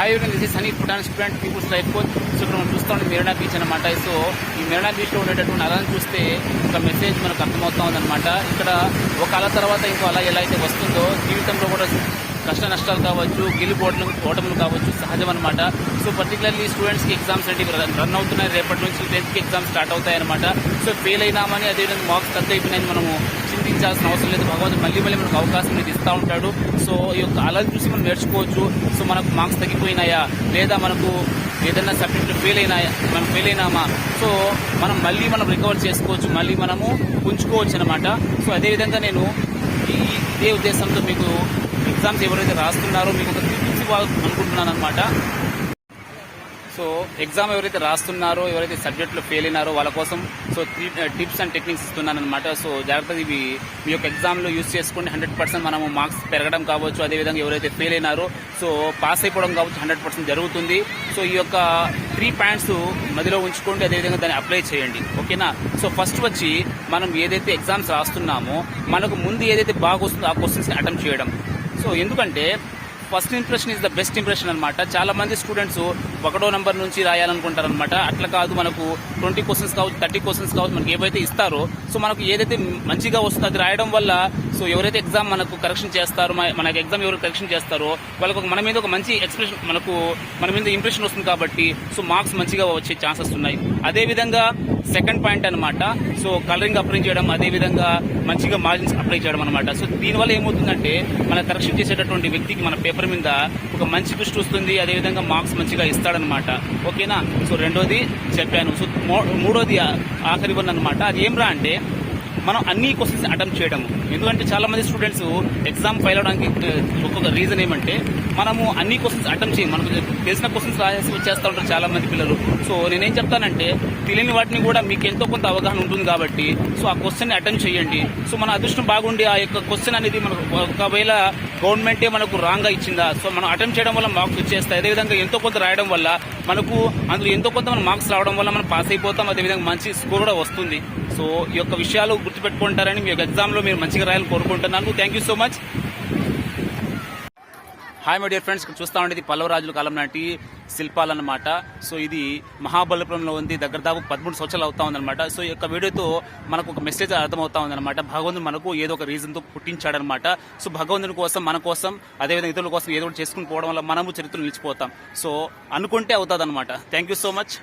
Hi everyone, this is హనీ పుటాన్ student people's life coach. So ఇక్కడ మనం చూస్తాం మెరీనా బీచ్ అనమాట. సో ఈ మెరీనా బీచ్లో ఉండేటటువంటి అలను చూస్తే ఒక మెసేజ్ మనకు అర్థమవుతా ఉందన్నమాట. ఇక్కడ ఒక అల తర్వాత ఇంకో అల ఎలా అయితే వస్తుందో జీవితంలో కూడా కష్ట నష్టాలు కావచ్చు, ఓటములు కావచ్చు సహజం అనమాట. సో పర్టికులర్లీ స్టూడెంట్స్కి ఎగ్జామ్స్ అంటే రన్ అవుతున్నాయి. రేపటి నుంచి 10th ఎగ్జామ్స్ స్టార్ట్ అవుతాయి అనమాట. సో ఫెయిల్ అయినామని అదేవిధంగా మార్క్స్ తక్కువ అయిపోయినాయని మనము చింతించాల్సిన అవసరం లేదు. భగవంతుడు మళ్ళీ మనకు అవకాశం అనేది ఇస్తూ ఉంటాడు. సో ఈ యొక్క అలను చూసి మనం నేర్చుకోవచ్చు. సో మనకు మార్క్స్ తగ్గిపోయినాయా, లేదా మనకు ఏదైనా సబ్జెక్టులు మనం ఫెయిల్ అయినామా, సో మనం రికవర్ చేసుకోవచ్చు, మళ్ళీ మనము పుంజుకోవచ్చు అనమాట. సో అదేవిధంగా నేను ఇదే ఉద్దేశంతో మీకు ఎగ్జామ్స్ ఎవరైతే రాస్తున్నారో మీకు ఒక టిప్స్ అనుకుంటున్నాను అనమాట. సో ఎగ్జామ్ ఎవరైతే రాస్తున్నారో, ఎవరైతే సబ్జెక్టులో ఫెయిల్ అయినారో వాళ్ళ కోసం సో 3 టిప్స్ అండ్ టెక్నిక్స్ ఇస్తున్నాను అనమాట. సో జాగ్రత్తగా ఇవి మీ యొక్క ఎగ్జామ్లో యూజ్ చేసుకోండి. 100% మనము మార్క్స్ పెరగడం కావచ్చు, అదేవిధంగా ఎవరైతే ఫెయిల్ అయినారో సో పాస్ అయిపోవడం కావచ్చు 100% జరుగుతుంది. సో ఈ యొక్క 3 పాయింట్స్ మధ్యలో ఉంచుకోండి, అదేవిధంగా దాన్ని అప్లై చేయండి. ఓకేనా? సో ఫస్ట్ వచ్చి మనం ఏదైతే ఎగ్జామ్స్ రాస్తున్నామో మనకు ముందు ఏదైతే బాగా వస్తుందో ఆ క్వశ్చన్స్ అటెంప్ట్ చేయడం. సో ఎందుకంటే first impression is the best impression అనమాట. చాలా మంది స్టూడెంట్స్ 1వ నంబర్ నుంచి రాయాలనుకుంటారు అనమాట. అట్లా కాదు, మనకు 20 క్వశ్చన్స్ కావచ్చు, 30 క్వశ్చన్స్ కావచ్చు, మనకి ఏవైతే ఇస్తారో సో మనకు ఏదైతే మంచిగా వస్తుందో అది రాయడం వల్ల సో ఎవరైతే ఎగ్జామ్ మనకు కరెక్షన్ చేస్తారో, మనకి ఎగ్జామ్ ఎవరు కరెక్షన్ చేస్తారో వాళ్ళకు మన మీద ఒక మంచి ఎక్స్ప్రెషన్, మన మీద ఇంప్రెషన్ వస్తుంది కాబట్టి సో మార్క్స్ మంచిగా వచ్చే ఛాన్సెస్ ఉన్నాయి. అదేవిధంగా సెకండ్ పాయింట్ అనమాట, సో కలరింగ్ అప్లై చేయడం, అదేవిధంగా మంచిగా మార్జిన్స్ అప్లై చేయడం అనమాట. సో దీనివల్ల ఏమవుతుందంటే మన కరెక్షన్ చేసేటటువంటి వ్యక్తికి మన పేపర్ మీద ఒక మంచి దృష్టి వస్తుంది, అదేవిధంగా మార్క్స్ మంచిగా ఇస్తాడనమాట. ఓకేనా? సో రెండోది చెప్పాను. సో మూడోది ఆఖరి వన్ అనమాట. అది ఏం రా అంటే మనం అన్ని క్వశ్చన్స్ అటెంప్ట్ చేయడము. ఎందుకంటే చాలా మంది స్టూడెంట్స్ ఎగ్జామ్ ఫెయిల్ అవడానికి ఒక్కొక్క రీజన్ ఏమంటే మనము అన్ని క్వశ్చన్స్ అటెంప్ట్ చేయం. మనకు తెలిసిన క్వశ్చన్స్ రాసి వచ్చేస్తూ ఉంటారు చాలా మంది పిల్లలు. సో నేనేం చెప్తానంటే తెలియని వాటిని కూడా మీకు ఎంతో కొంత అవగాహన ఉంటుంది కాబట్టి సో ఆ క్వశ్చన్ని అటెంప్ట్ చేయండి. సో మన అదృష్టం బాగుండి ఆ యొక్క క్వశ్చన్ అనేది మనకు ఒకవేళ గవర్నమెంటే మనకు రాంగ్గా ఇచ్చిందా, సో మనం అటెంప్ట్ చేయడం వల్ల మార్క్స్ వచ్చేస్తాయి. అదేవిధంగా ఎంతో కొంత రాయడం వల్ల మనకు అందులో ఎంతో కొంత మన మార్క్స్ రావడం వల్ల మనం పాస్ అయిపోతాం, అదేవిధంగా మంచి స్కోర్ కూడా వస్తుంది. సో ఈ యొక్క విషయాలు గుర్తుపెట్టుకుంటారని మీ యొక్క ఎగ్జామ్లో మీరు మంచిగా రాయాలని కోరుకుంటున్నాను. Thank you so much. Hi my dear friends, ఇక్కడ చూస్తూ ఉండేది పల్లవరాజుల కాలం నాటి శిల్పాలు అన్నమాట. సో ఇది మహాబలిపురంలో ఉంది, దగ్గర దాపు 13 సంవత్సరాలు అవుతా ఉందన్నమాట. సో ఈ యొక్క వీడియోతో మనకు ఒక మెసేజ్ అర్థమవుతా ఉందన్నమాట. భగవంతుడు మనకు ఏదో ఒక రీజన్తో పుట్టించాడనమాట. సో భగవంతుని కోసం, మన కోసం, అదేవిధంగా ఇతరుల కోసం ఏదో ఒకటి చేసుకుని పోవడం వల్ల మనము చరిత్రలు నిలిచిపోతాం. సో అనుకుంటే అవుతుంది అనమాట. Thank you so much.